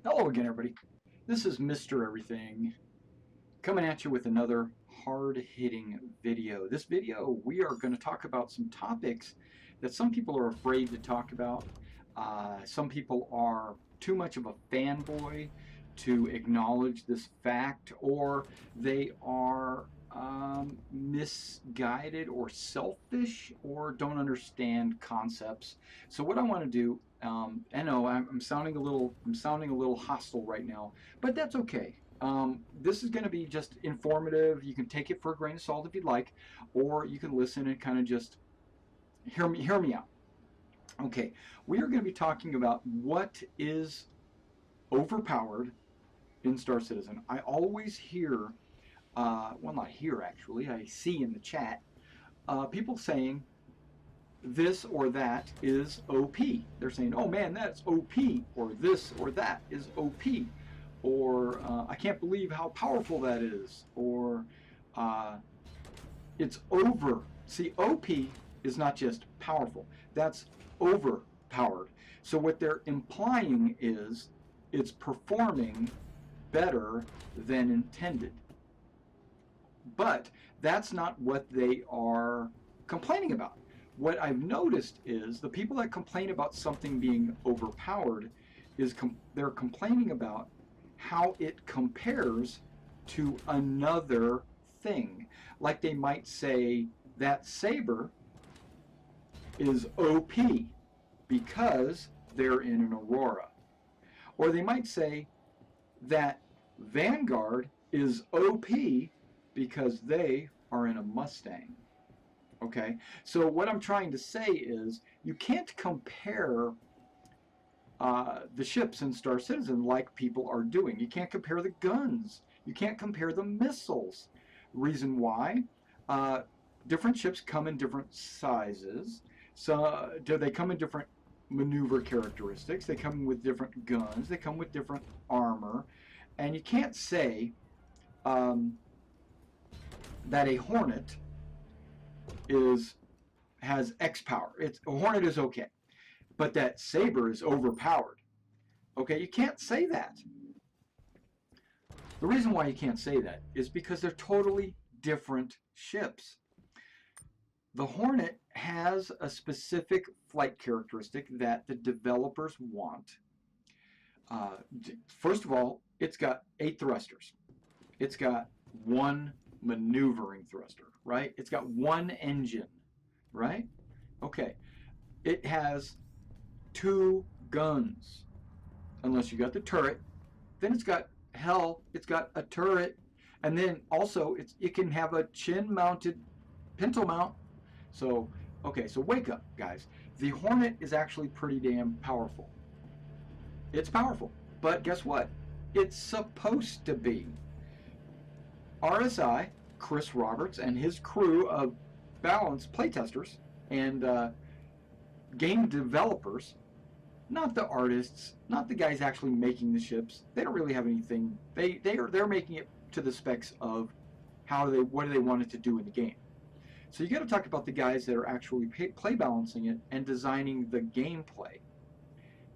Hello again, everybody. This is Mr. Everything coming at you with another hard-hitting video. This video, we are going to talk about some topics that some people are afraid to talk about. Some people are too much of a fanboy to acknowledge this fact, or they are misguided or selfish or don't understand concepts. So what I want to do, I know I'm sounding a little hostile right now, but that's okay. This is going to be just informative. You can take it for a grain of salt if you'd like, or you can listen and kind of just hear me out. Okay, we are going to be talking about what is overpowered in Star Citizen. I always hear, well, not hear actually, I see in the chat, people saying this or that is OP. They're saying, oh man, that's OP, or this or that is OP, or I can't believe how powerful that is, or it's over. See, OP is not just powerful, that's overpowered. So what they're implying is it's performing better than intended. But that's not what they are complaining about. What I've noticed is the people that complain about something being overpowered is they're complaining about how it compares to another thing. Like they might say that saber is OP because they're in an Aurora. Or they might say that Vanguard is OP because they are in a Mustang. Okay, so what I'm trying to say is you can't compare the ships in Star Citizen like people are doing. You can't compare the guns. You can't compare the missiles. Reason why? Different ships come in different sizes. So do they come in different maneuver characteristics? They come with different guns. They come with different armor. And you can't say that a Hornet has X power. A Hornet is okay, but that Saber is overpowered. Okay, you can't say that. The reason why you can't say that is because they're totally different ships. The Hornet has a specific flight characteristic that the developers want. First of all, it's got 8 thrusters. It's got 1 maneuvering thruster, right? It's got 1 engine, right? Okay. It has 2 guns. Unless you got the turret, then it's got a turret, and then also it can have a chin-mounted pintle mount. So, okay, so wake up, guys. The Hornet is actually pretty damn powerful. It's powerful, but guess what? It's supposed to be. RSI, Chris Roberts, and his crew of balanced playtesters and game developers, not the artists, not the guys actually making the ships. They don't really have anything. They're making it to the specs of what do they want it to do in the game. So you got to talk about the guys that are actually play balancing it and designing the gameplay.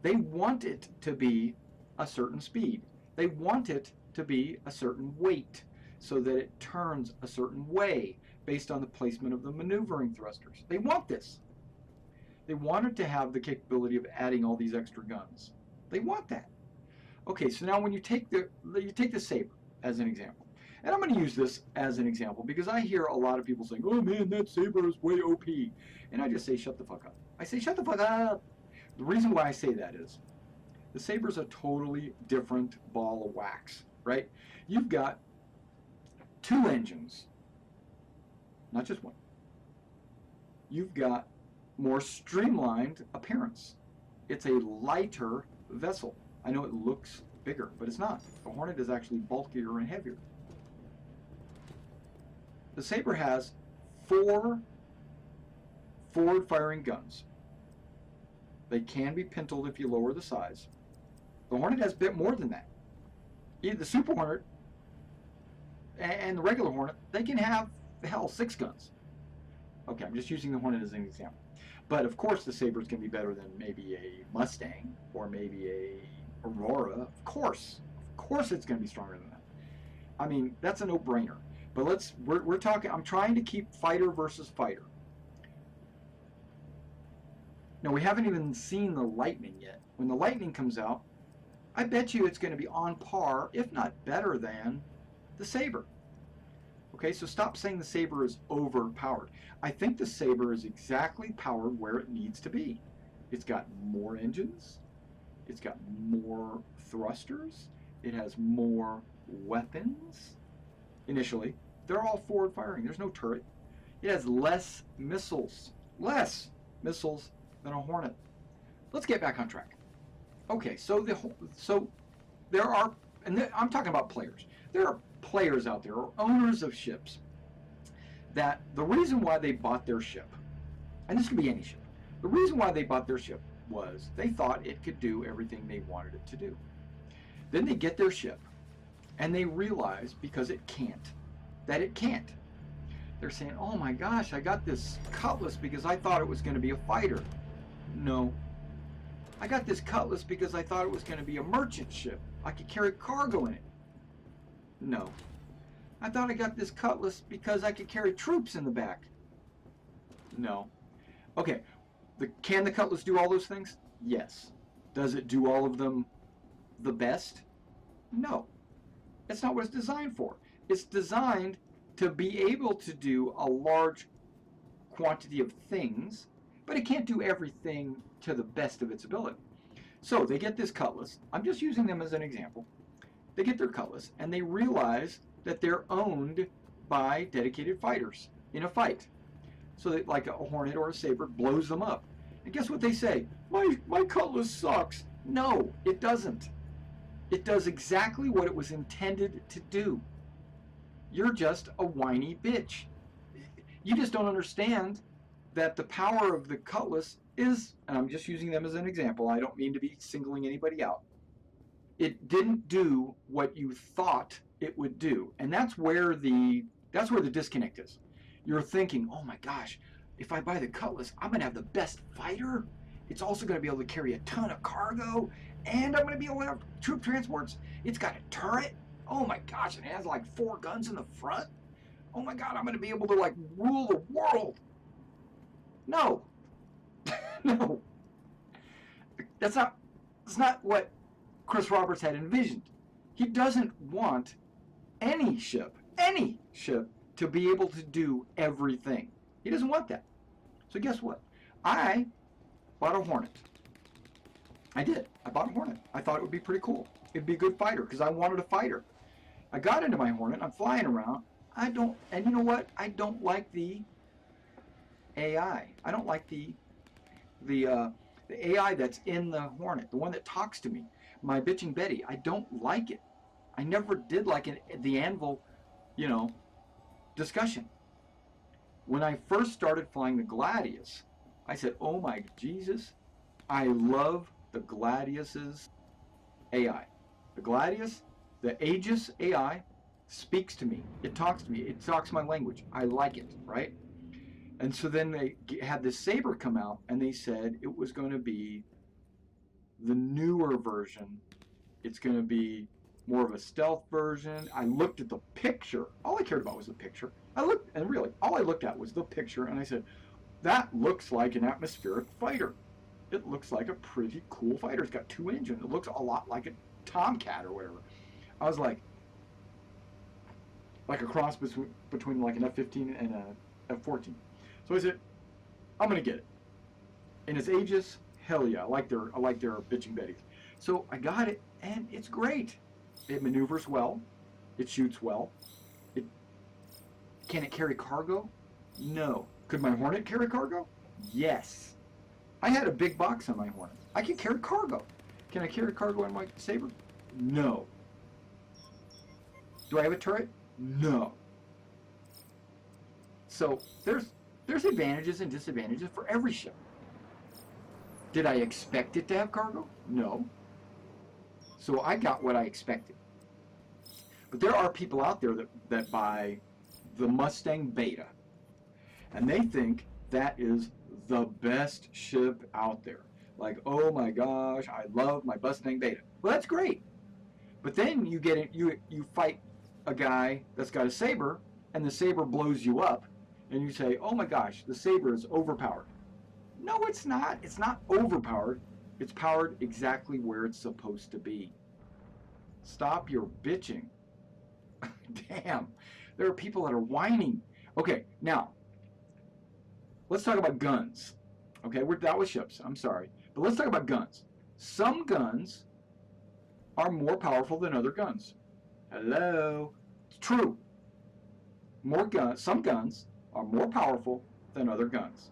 They want it to be a certain speed. They want it to be a certain weight so that it turns a certain way based on the placement of the maneuvering thrusters. They want this. They want it to have the capability of adding all these extra guns. They want that. Okay, so now when you take the Saber as an example, and I'm going to use this as an example because I hear a lot of people saying, oh man, that Saber is way OP. And I just say, shut the fuck up. I say, shut the fuck up. The reason why I say that is the Saber's a totally different ball of wax, right? You've got 2 engines, not just 1. You've got more streamlined appearance. It's a lighter vessel. I know it looks bigger, but it's not. The Hornet is actually bulkier and heavier. The Saber has 4 forward-firing guns. They can be pintled if you lower the size. The Hornet has a bit more than that. The Super Hornet and the regular Hornet, they can have, hell, 6 guns. Okay, I'm just using the Hornet as an example. But of course the Saber is going to be better than maybe a Mustang or maybe a Aurora, of course it's going to be stronger than that. I mean, that's a no-brainer. But we're talking, I'm trying to keep fighter versus fighter. Now, we haven't even seen the Lightning yet. When the Lightning comes out, I bet you it's going to be on par, if not better than, the Saber. Okay, so stop saying the Saber is overpowered. I think the Saber is exactly powered where it needs to be. It's got more engines. It's got more thrusters. It has more weapons. Initially, they're all forward firing. There's no turret. It has less missiles than a Hornet. Let's get back on track. Okay, so there are, and I'm talking about players. There are players out there, or owners of ships, that the reason why they bought their ship, and this could be any ship, the reason why they bought their ship was they thought it could do everything they wanted it to do. Then they get their ship, and they realize, because it can't, that it can't. They're saying, oh my gosh, I got this Cutlass because I thought it was going to be a fighter. No. I got this Cutlass because I thought it was going to be a merchant ship. I could carry cargo in it. No. I thought I got this Cutlass because I could carry troops in the back. No. Okay, can the Cutlass do all those things? Yes. Does it do all of them the best? No. That's not what it's designed for. It's designed to be able to do a large quantity of things, but it can't do everything to the best of its ability. So they get this Cutlass. I'm just using them as an example. They get their Cutlass, and they realize that they're owned by dedicated fighters in a fight. So that, like a Hornet or a Saber blows them up. And guess what they say? My Cutlass sucks. No, it doesn't. It does exactly what it was intended to do. You're just a whiny bitch. You just don't understand that the power of the Cutlass is, and I'm just using them as an example, I don't mean to be singling anybody out. It didn't do what you thought it would do. And that's where the disconnect is. You're thinking, oh my gosh, if I buy the Cutlass, I'm going to have the best fighter. It's also going to be able to carry a ton of cargo, and I'm going to be able to have troop transports. It's got a turret. Oh my gosh, and it has like 4 guns in the front. Oh my God, I'm going to be able to like rule the world. No. No. That's not what Chris Roberts had envisioned. He doesn't want any ship to be able to do everything. He doesn't want that. So guess what? I bought a Hornet. I did. I bought a Hornet. I thought it would be pretty cool. It'd be a good fighter because I wanted a fighter. I got into my Hornet. I'm flying around. And you know what? I don't like the AI. I don't like the AI that's in the Hornet, the one that talks to me, my bitching Betty. I don't like it. I never did like it, the Anvil, discussion. When I first started flying the Gladius, I said, oh my Jesus, I love the Gladius's AI. The Gladius, the Aegis AI, speaks to me. It talks to me. It talks my language. I like it, right? And so then they had this Saber come out, and they said it was going to be the newer version. It's going to be more of a stealth version. I looked at the picture. All I cared about was the picture. All I looked at was the picture, and I said, that looks like an atmospheric fighter. It looks like a pretty cool fighter. It's got 2 engines. It looks a lot like a Tomcat or whatever. I was like a cross between like an F-15 and a F-14. So I said, I'm gonna get it. And it's Aegis, hell yeah, I like their bitching Betties. So I got it, and it's great. It maneuvers well. It shoots well. Can it carry cargo? No. Could my Hornet carry cargo? Yes. I had a big box on my Hornet. I can carry cargo. Can I carry cargo on my Saber? No. Do I have a turret? No. So there's advantages and disadvantages for every ship. Did I expect it to have cargo? No. So I got what I expected. But there are people out there that buy the Mustang Beta, and they think that is the best ship out there. Like, oh my gosh, I love my Mustang Beta. Well, that's great. But then you get it, you fight a guy that's got a saber, and the saber blows you up, and you say, "Oh my gosh, the saber is overpowered." No, it's not. It's not overpowered. It's powered exactly where it's supposed to be. Stop your bitching. Damn, there are people that are whining. Okay, now let's talk about guns. Okay, we're that was ships. I'm sorry, but let's talk about guns. Some guns are more powerful than other guns. Hello, it's true. More guns. Some guns are more powerful than other guns.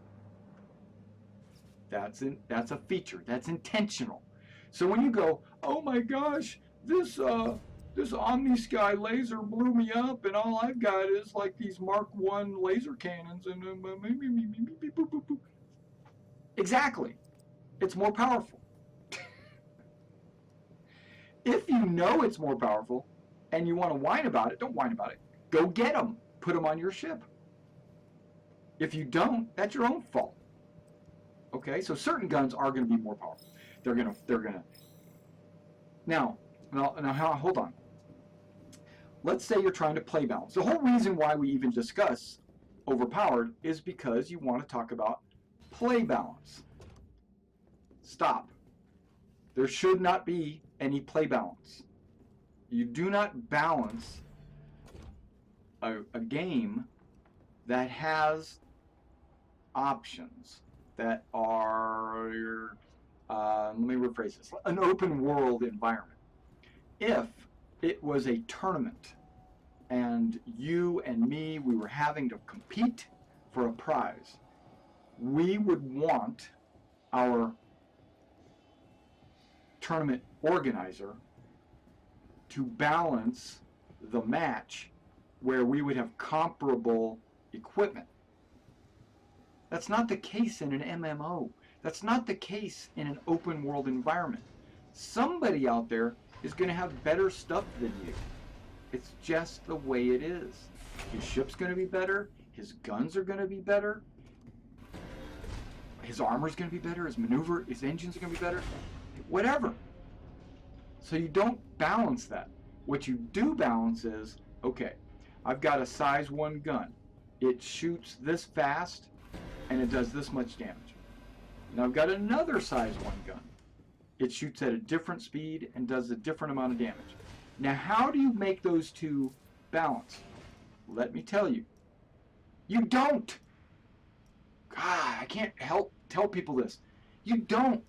That's a feature. That's intentional. So when you go, oh my gosh, this Omni Sky laser blew me up, and all I've got is like these Mark I laser cannons, and exactly, it's more powerful. If you know it's more powerful, and you want to whine about it, don't whine about it. Go get them. Put them on your ship. If you don't, that's your own fault. Okay, so certain guns are going to be more powerful. They're gonna. Now, hold on. Let's say you're trying to play balance. The whole reason why we even discuss overpowered is because you want to talk about play balance. Stop. There should not be any play balance. You do not balance a game that has options that are, let me rephrase this, an open world environment. If it was a tournament and you and me, we were having to compete for a prize, we would want our tournament organizer to balance the match where we would have comparable equipment. That's not the case in an MMO. That's not the case in an open world environment. Somebody out there is going to have better stuff than you. It's just the way it is. His ship's going to be better. His guns are going to be better. His armor's going to be better. His engines are going to be better. Whatever. So you don't balance that. What you do balance is, okay, I've got a size 1 gun. It shoots this fast and it does this much damage. Now I've got another size 1 gun. It shoots at a different speed and does a different amount of damage. Now how do you make those two balance? Let me tell you. You don't. God, I can't help tell people this. You don't.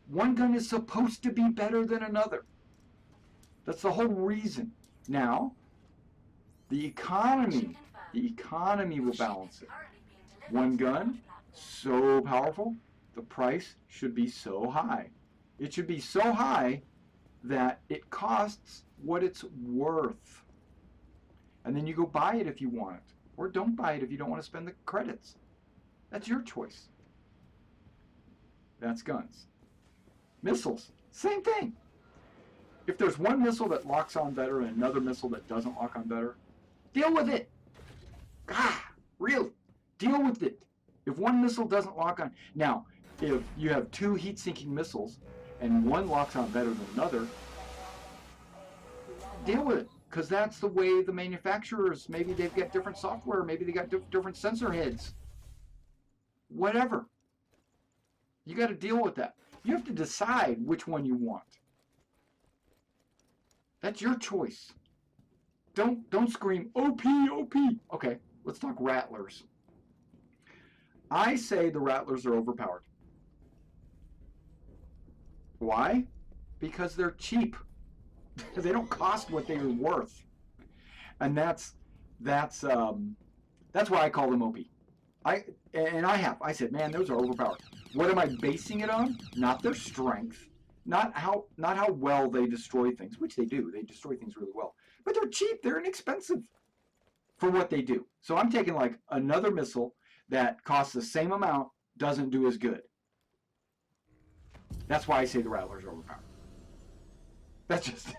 One gun is supposed to be better than another. That's the whole reason. Now, the economy will balance it. One gun, so powerful, the price should be so high. It should be so high that it costs what it's worth. And then you go buy it if you want it. Or don't buy it if you don't want to spend the credits. That's your choice. That's guns. Missiles, same thing. If there's one missile that locks on better and another missile that doesn't lock on better, deal with it. God, really, deal with it. If one missile doesn't lock on, now, if you have 2 heat-sinking missiles and one locks on better than another, deal with it. Because that's the way the manufacturers, maybe they've got different software, maybe they got different sensor heads. Whatever. You got to deal with that. You have to decide which one you want. That's your choice. Don't scream, OP, OP. Okay, let's talk Rattlers. I say the Rattlers are overpowered. Why? Because they're cheap. They don't cost what they are worth. And that's why I call them OP. I said, man, those are overpowered. What am I basing it on? Not their strength. Not how well they destroy things, which they do. They destroy things really well. But they're cheap. They're inexpensive for what they do. So I'm taking like another missile that costs the same amount, doesn't do as good. That's why I say the Rattlers are overpowered. That's just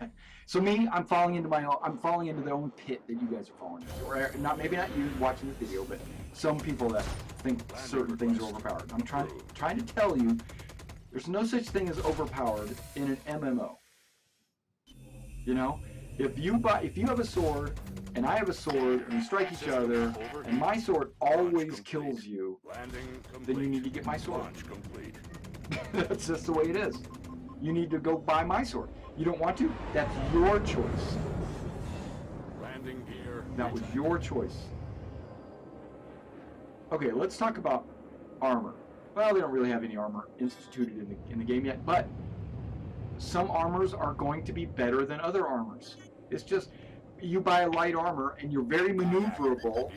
so me. I'm falling into the own pit that you guys are falling into, or not. Maybe not you watching this video, but some people that think certain things are overpowered. I'm trying to tell you. There's no such thing as overpowered in an MMO. You know, if you have a sword and I have a sword and we strike each other and my sword always kills you, then you need to get my sword. That's just the way it is. You need to go buy my sword. You don't want to? That's your choice. That was your choice. Okay, let's talk about armor. Well, they don't really have any armor instituted in the game yet, but some armors are going to be better than other armors. It's just, you buy a light armor and you're very maneuverable,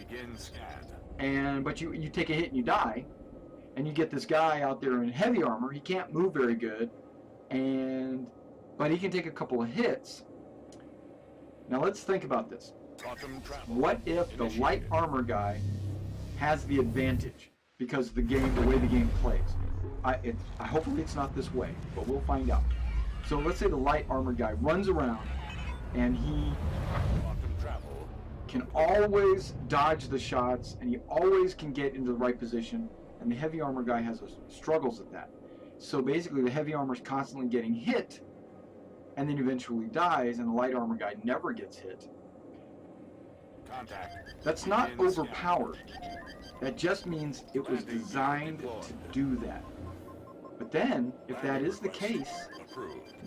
but you take a hit and you die, and you get this guy out there in heavy armor. He can't move very good, but he can take a couple of hits. Now let's think about this. What if the light armor guy has the advantage because the way the game plays? Hopefully it's not this way, but we'll find out. So let's say the light armor guy runs around and he can always dodge the shots and he always can get into the right position, and the heavy armor guy struggles at that. So basically the heavy armor is constantly getting hit and then eventually dies, and the light armor guy never gets hit. That's not overpowered. That just means it was designed to do that. But then, if that is the case,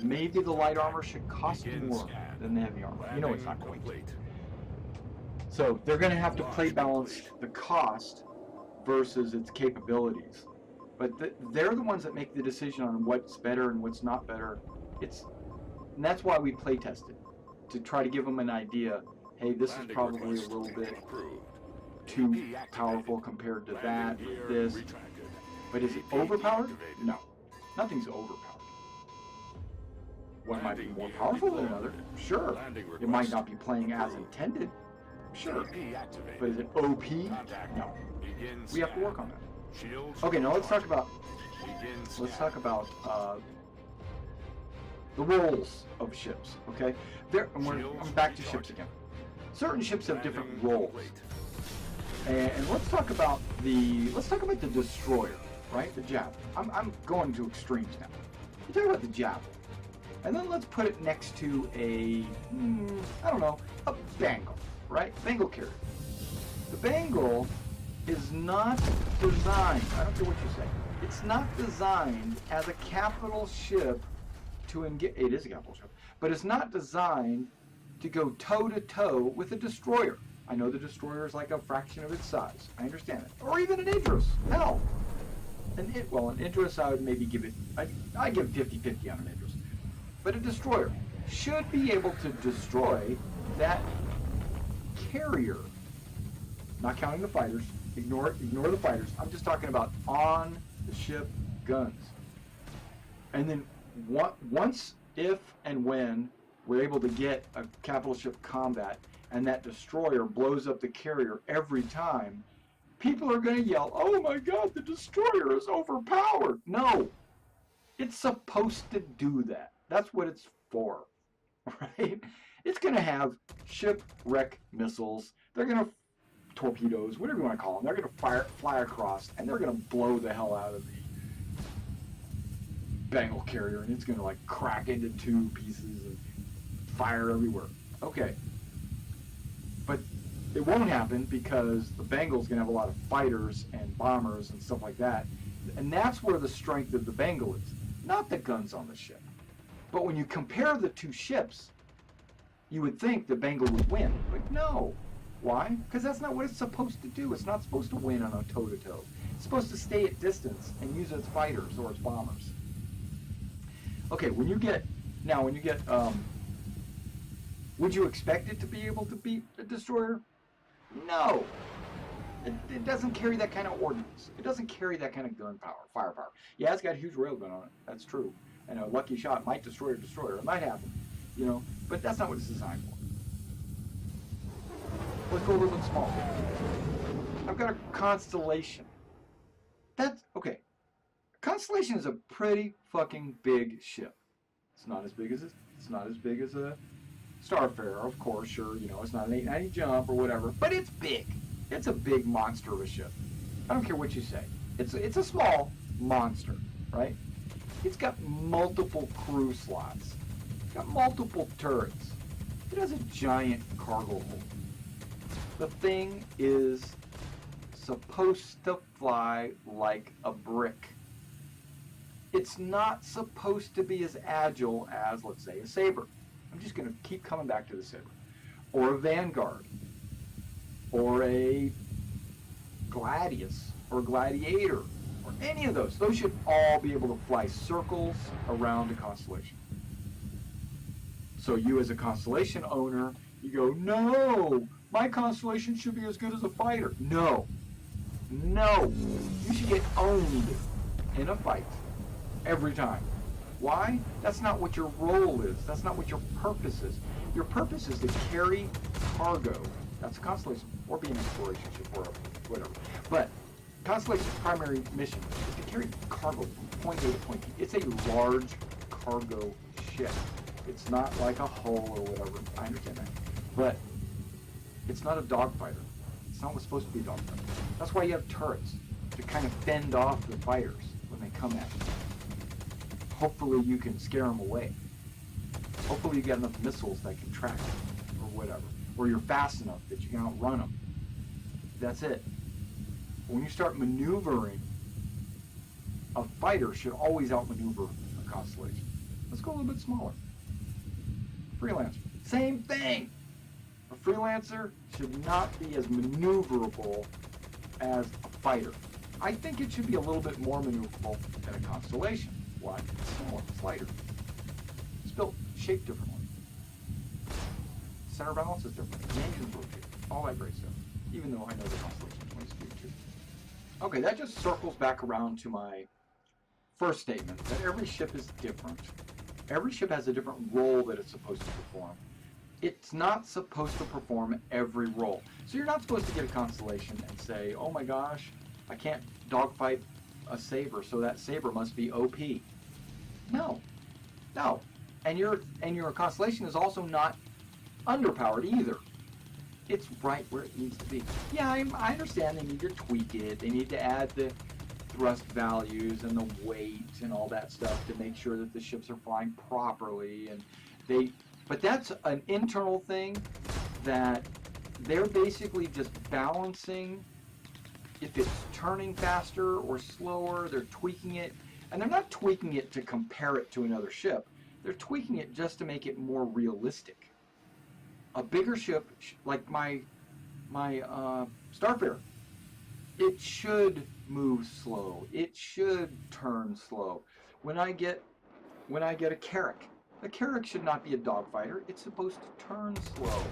maybe the light armor should cost more than the heavy armor. You know it's not going to. So they're going to have to play balance the cost versus its capabilities. But they're the ones that make the decision on what's better and what's not better. And that's why we play tested, to try to give them an idea. Hey, this is probably a little bit too powerful compared to that, or this. But is it overpowered? No. Nothing's overpowered. One might be more powerful than another. Sure. It might not be playing as intended. Sure. But is it OP? No. We have to work on that. Okay, now let's talk about the roles of ships. Okay? I'm back to ships again. Certain ships have different roles. And let's talk about the destroyer, right? The javelin. I'm going to extremes now. Let's talk about the javelin. And then let's put it next to a Bengal, right? Bengal carrier. The Bengal is not designed, I don't care what you say, it's not designed as a capital ship to engage. It is a capital ship, but it's not designed to go toe-to-toe with a destroyer. I know the destroyer is like a fraction of its size. I understand it. Or even an Idris. Hell. An Idris I would maybe give it, I give 50-50 on an Idris. But a destroyer should be able to destroy that carrier. Not counting the fighters. Ignore the fighters. I'm just talking about on the ship guns. And then once, if and when we're able to get a capital ship combat and that destroyer blows up the carrier every time, people are going to yell, "Oh my God, the destroyer is overpowered." No, it's supposed to do that. That's what it's for, right? It's going to have shipwreck missiles. They're going to torpedoes, whatever you want to call them. They're going to fly across, and they're going to blow the hell out of the Bengal carrier, and it's going to like crack into two pieces and fire everywhere. Okay. But it won't happen because the Bengal's going to have a lot of fighters and bombers and stuff like that. And that's where the strength of the Bengal is, not the guns on the ship. But when you compare the two ships, you would think the Bengal would win. But no. Why? Because that's not what it's supposed to do. It's not supposed to win on a toe-to-toe. It's supposed to stay at distance and use its fighters or its bombers. Okay, when you get, would you expect it to be able to beat a destroyer? No. It doesn't carry that kind of ordnance. It doesn't carry that kind of gun power, firepower. Yeah, it's got a huge railgun on it. That's true. And a lucky shot might destroy a destroyer. It might happen, but that's not what it's designed for. Let's go a little bit smaller. I've got a Constellation. That's okay. Constellation is a pretty fucking big ship. It's not as big as a Starfarer, of course. Sure, it's not an 890 jump or whatever, but it's big. It's a big monster of a ship. I don't care what you say. It's a small monster, right? It's got multiple crew slots. It's got multiple turrets. It has a giant cargo hold. The thing is supposed to fly like a brick. It's not supposed to be as agile as, let's say, a Sabre. I'm just going to keep coming back to the Sabre. Or a Vanguard. Or a Gladius. Or Gladiator. Or any of those. Those should all be able to fly circles around a constellation. So you as a constellation owner, you go, no, my constellation should be as good as a fighter. No. No. You should get owned in a fight every time. Why? That's not what your role is. That's not what your purpose is. Your purpose is to carry cargo. That's a constellation, or be an exploration ship, or whatever. But Constellation's primary mission is to carry cargo from point A to point B. It's a large cargo ship. It's not like a hull or whatever. I understand that. But it's not a dogfighter. It's not what's supposed to be a dogfighter. That's why you have turrets, to kind of fend off the fighters when they come at you. Hopefully you can scare them away. Hopefully you got enough missiles that can track them, or whatever. Or you're fast enough that you can outrun them. That's it. When you start maneuvering, a fighter should always outmaneuver a constellation. Let's go a little bit smaller. Freelancer. Same thing. A freelancer should not be as maneuverable as a fighter. I think it should be a little bit more maneuverable than a constellation. Why? It's smaller, it's lighter. It's built, shaped differently. Center balance is different. The engines rotate. All that great stuff. Even though I know the constellation is 20 speed too. Okay, that just circles back around to my first statement that every ship is different. Every ship has a different role that it's supposed to perform. It's not supposed to perform every role. So you're not supposed to get a constellation and say, oh my gosh, I can't dogfight a Sabre, so that Sabre must be OP. No. No. And your constellation is also not underpowered either. It's right where it needs to be. Yeah, I understand they need to tweak it. They need to add the thrust values and the weight and all that stuff to make sure that the ships are flying properly. But that's an internal thing that they're basically just balancing if it's turning faster or slower. They're tweaking it. And they're not tweaking it to compare it to another ship. They're tweaking it just to make it more realistic. A bigger ship, like my Starfarer, it should move slow. It should turn slow. When I get a Carrack, the Carrack should not be a dogfighter. It's supposed to turn slow.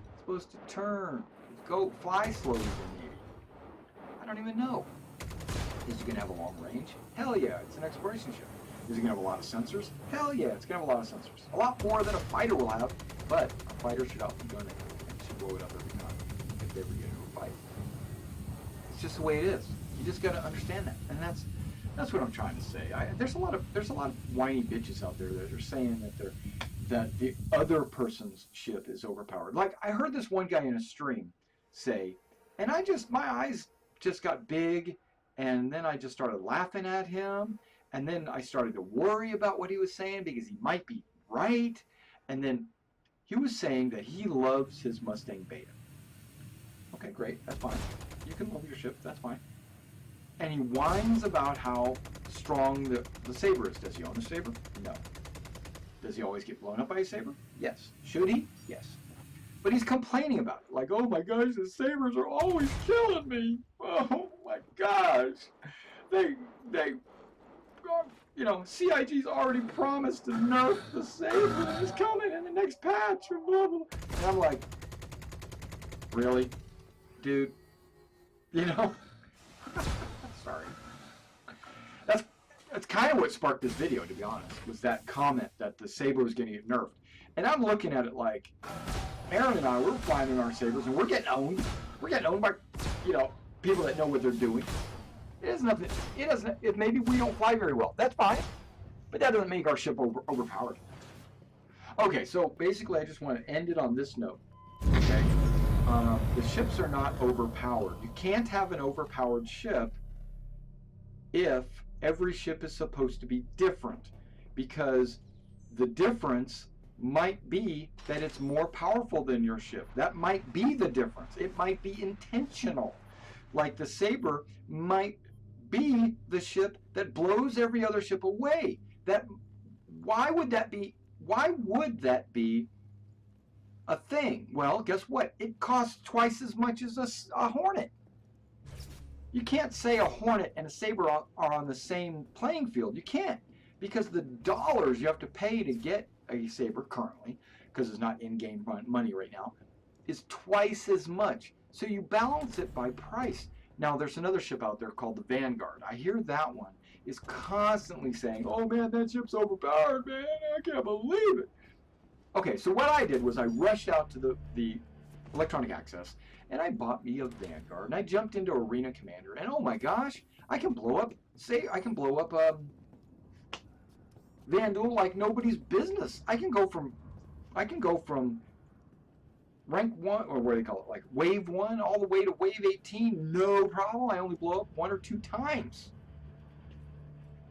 It's supposed to turn, go fly slow even maybe. I don't even know. Is it going to have a long range? Hell yeah, it's an exploration ship. Is it going to have a lot of sensors? Hell yeah, it's going to have a lot of sensors. A lot more than a fighter will have, but a fighter should outgun it and should blow it up every time if they ever get into a fight. It's just the way it is. You just got to understand that, and that's what I'm trying to say. There's a lot of whiny bitches out there that are saying that the other person's ship is overpowered. Like I heard this one guy in a stream say, and my eyes just got big, and then I just started laughing at him. And then I started to worry about what he was saying because he might be right. And then he was saying that he loves his Mustang Beta. Okay, great. That's fine. You can love your ship. That's fine. And he whines about how strong the Sabre is. Does he own a Sabre? No. Does he always get blown up by a Sabre? Yes. Should he? Yes. But he's complaining about it. Like, oh my gosh, the Sabres are always killing me. Oh my gosh. They CIG's already promised to nerf the Sabre. It's coming in the next patch, or blah, blah. And I'm like, really? Dude? Sorry. That's kind of what sparked this video, to be honest, was that comment that the Sabre was going to get nerfed. And I'm looking at it like, Aaron and I, we're flying in our Sabres, and we're getting owned. We're getting owned by, people that know what they're doing. If maybe we don't fly very well, that's fine. But that doesn't make our ship overpowered. Okay, so basically I just want to end it on this note. Okay, the ships are not overpowered. You can't have an overpowered ship if every ship is supposed to be different, because the difference might be that it's more powerful than your ship. That might be the difference. It might be intentional. Like the Saber might be the ship that blows every other ship away. That why would that be a thing? Well, guess what? It costs twice as much as a Hornet. You can't say a Hornet and a Saber are on the same playing field. You can't, because the dollars you have to pay to get a Saber currently, because it's not in-game money right now, is twice as much. So you balance it by price. Now, there's another ship out there called the Vanguard. I hear that one is constantly saying, oh man, that ship's overpowered, man, I can't believe it. Okay, so what I did was I rushed out to the electronic access, and I bought me a Vanguard, and I jumped into Arena Commander, and oh my gosh, I can blow up Vandal like nobody's business. I can go from rank 1, or what do they call it, like wave 1 all the way to wave 18, no problem. I only blow up 1 or 2 times.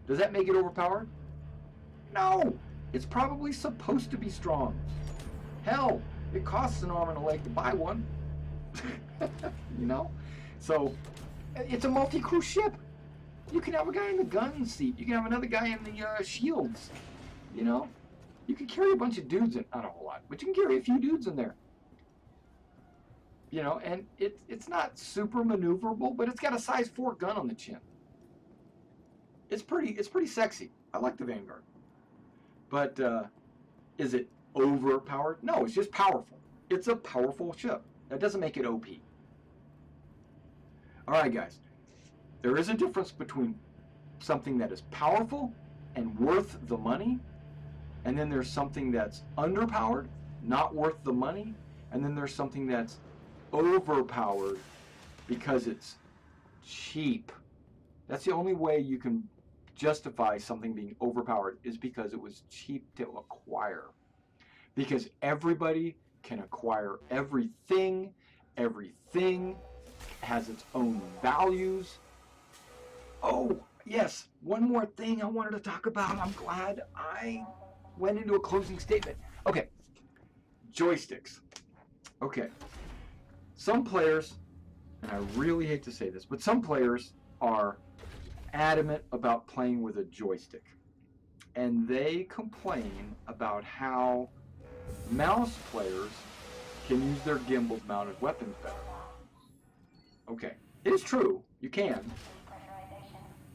Does that make it overpowered? No, it's probably supposed to be strong. Hell, it costs an arm and a leg to buy one. You know? So, it's a multi-crew ship. You can have a guy in the gun seat. You can have another guy in the shields. You know? You can carry a bunch of dudes in, not a whole lot, but you can carry a few dudes in there. You know, and it's not super maneuverable, but it's got a size 4 gun on the chin. It's pretty sexy. I like the Vanguard. But is it overpowered? No, it's just powerful. It's a powerful ship. That doesn't make it OP. Alright guys, there is a difference between something that is powerful and worth the money, and then there's something that's underpowered, not worth the money, and then there's something that's overpowered because it's cheap. That's the only way you can justify something being overpowered, is because it was cheap to acquire. Because everybody can acquire everything. Everything has its own values. Oh, yes, one more thing I wanted to talk about. I'm glad I went into a closing statement. Okay, joysticks. Okay, some players, and I really hate to say this, but some players are adamant about playing with a joystick. And they complain about how mouse players can use their gimbal mounted weapons better. Okay, it is true, you can.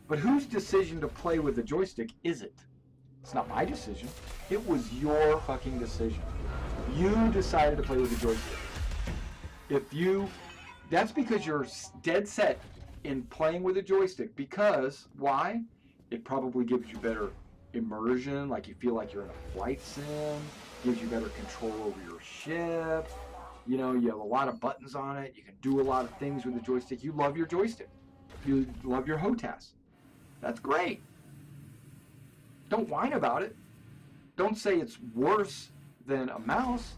But whose decision to play with the joystick is it? It's not my decision. It was your fucking decision. You decided to play with the joystick. That's because you're dead set in playing with a joystick. Because, why? It probably gives you better immersion, like you feel like you're in a flight sim, gives you better control over your ship. You know, you have a lot of buttons on it. You can do a lot of things with the joystick. You love your joystick. You love your HOTAS. That's great. Don't whine about it. Don't say it's worse than a mouse.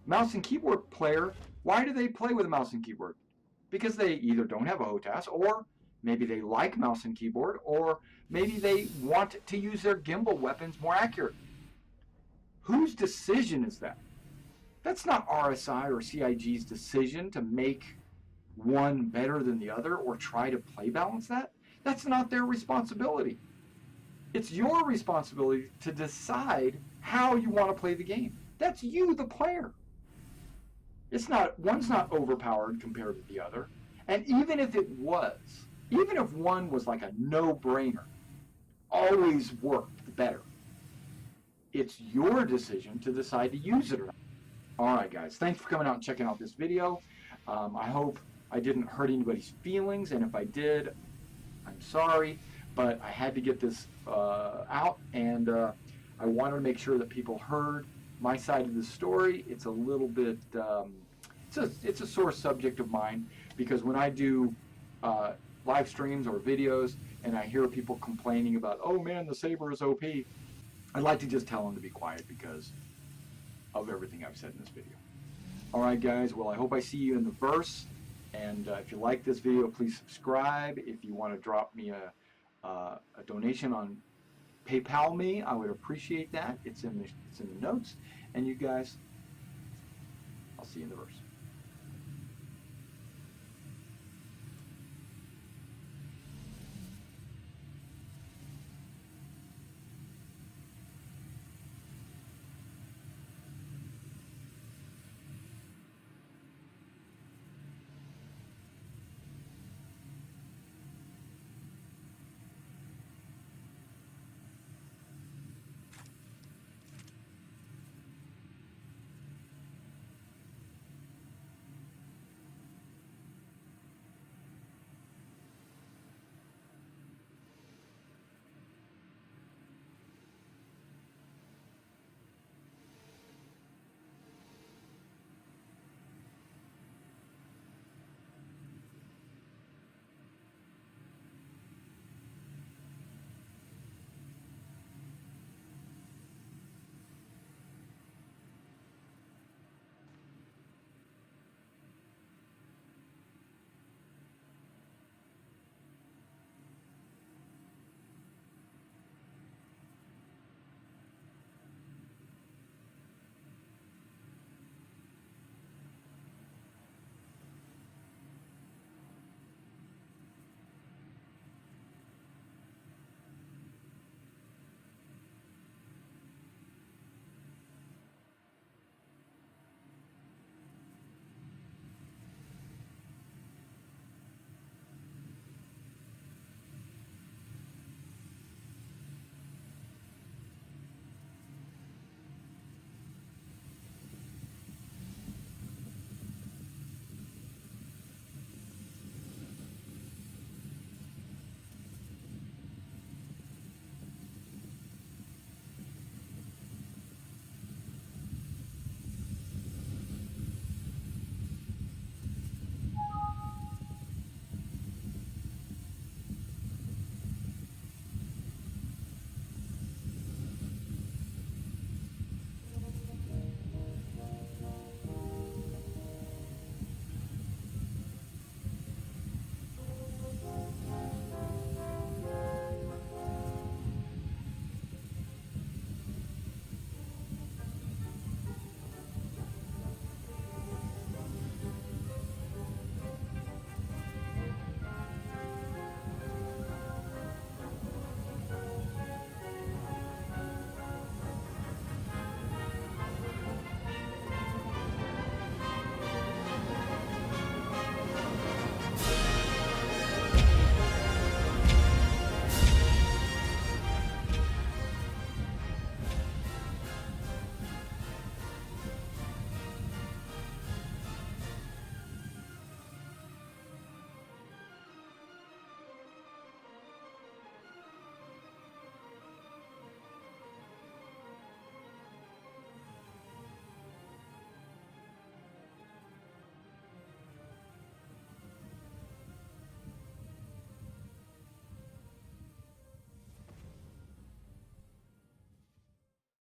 Mouse and keyboard player, why do they play with a mouse and keyboard? Because they either don't have a HOTAS, or maybe they like mouse and keyboard, or maybe they want to use their gimbal weapons more accurate. Whose decision is that? That's not RSI or CIG's decision to make one better than the other or try to play balance that. That's not their responsibility. It's your responsibility to decide how you want to play the game. That's you, the player. One's not overpowered compared to the other. And even if it was, even if one was like a no-brainer, always worked better, it's your decision to decide to use it or not. Alright guys, thanks for coming out and checking out this video. I hope I didn't hurt anybody's feelings, and if I did, I'm sorry, but I had to get this out, and I wanted to make sure that people heard my side of the story. It's a little bit, it's a sore subject of mine, because when I do live streams or videos and I hear people complaining about, oh man, the Saber is OP, I'd like to just tell them to be quiet because of everything I've said in this video. Alright guys, well I hope I see you in the verse, and if you like this video, please subscribe. If you want to drop me a donation on PayPal me. I would appreciate that. It's in the notes. And you guys, I'll see you in the verse.